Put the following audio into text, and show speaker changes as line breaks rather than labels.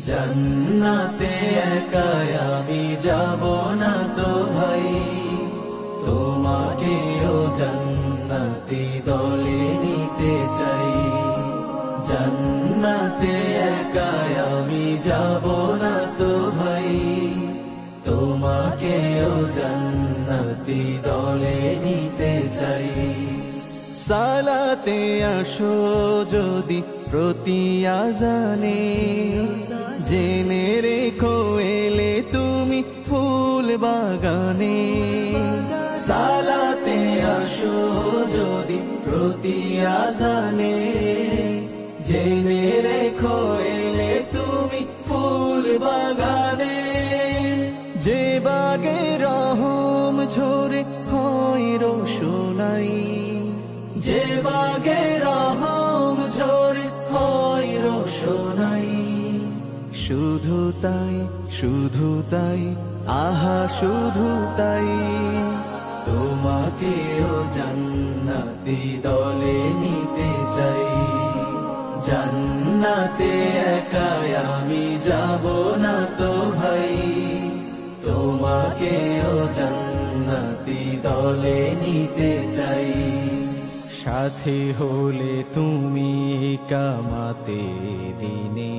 জান্নাতে একা আমি যাব না তো ভাই, তোমাকেও জান্নাতি দলে নিতে চাই। জান্নাতে একা আমি যাব না তো ভাই, তোমাকেও জান্নাতি দলে নিতে চাই। সালাতে আসো যদি প্রতি আজানে, জেনে রেখো এলে তুমি ফুল বাগানে। সালাতে আসো যদি প্রতি আজানে, জেনে রেখো এলে তুমি ফুল বাগানে। যে বাগে রহম ঝরে হয় রোশনাই, যে বাগে রহম ঝরে হয় রোশনাই। শুধু তাই, শুধু তাই, আহা শুধু তাই, তোমাকেও জান্নাতি দলে নিতে চাই। জান্নাতে একা আমি যাব না তো ভাই, তোমাকেও জান্নাতি দলে নিতে চাই। সাথী হলে তুমি কামাতে দিনে।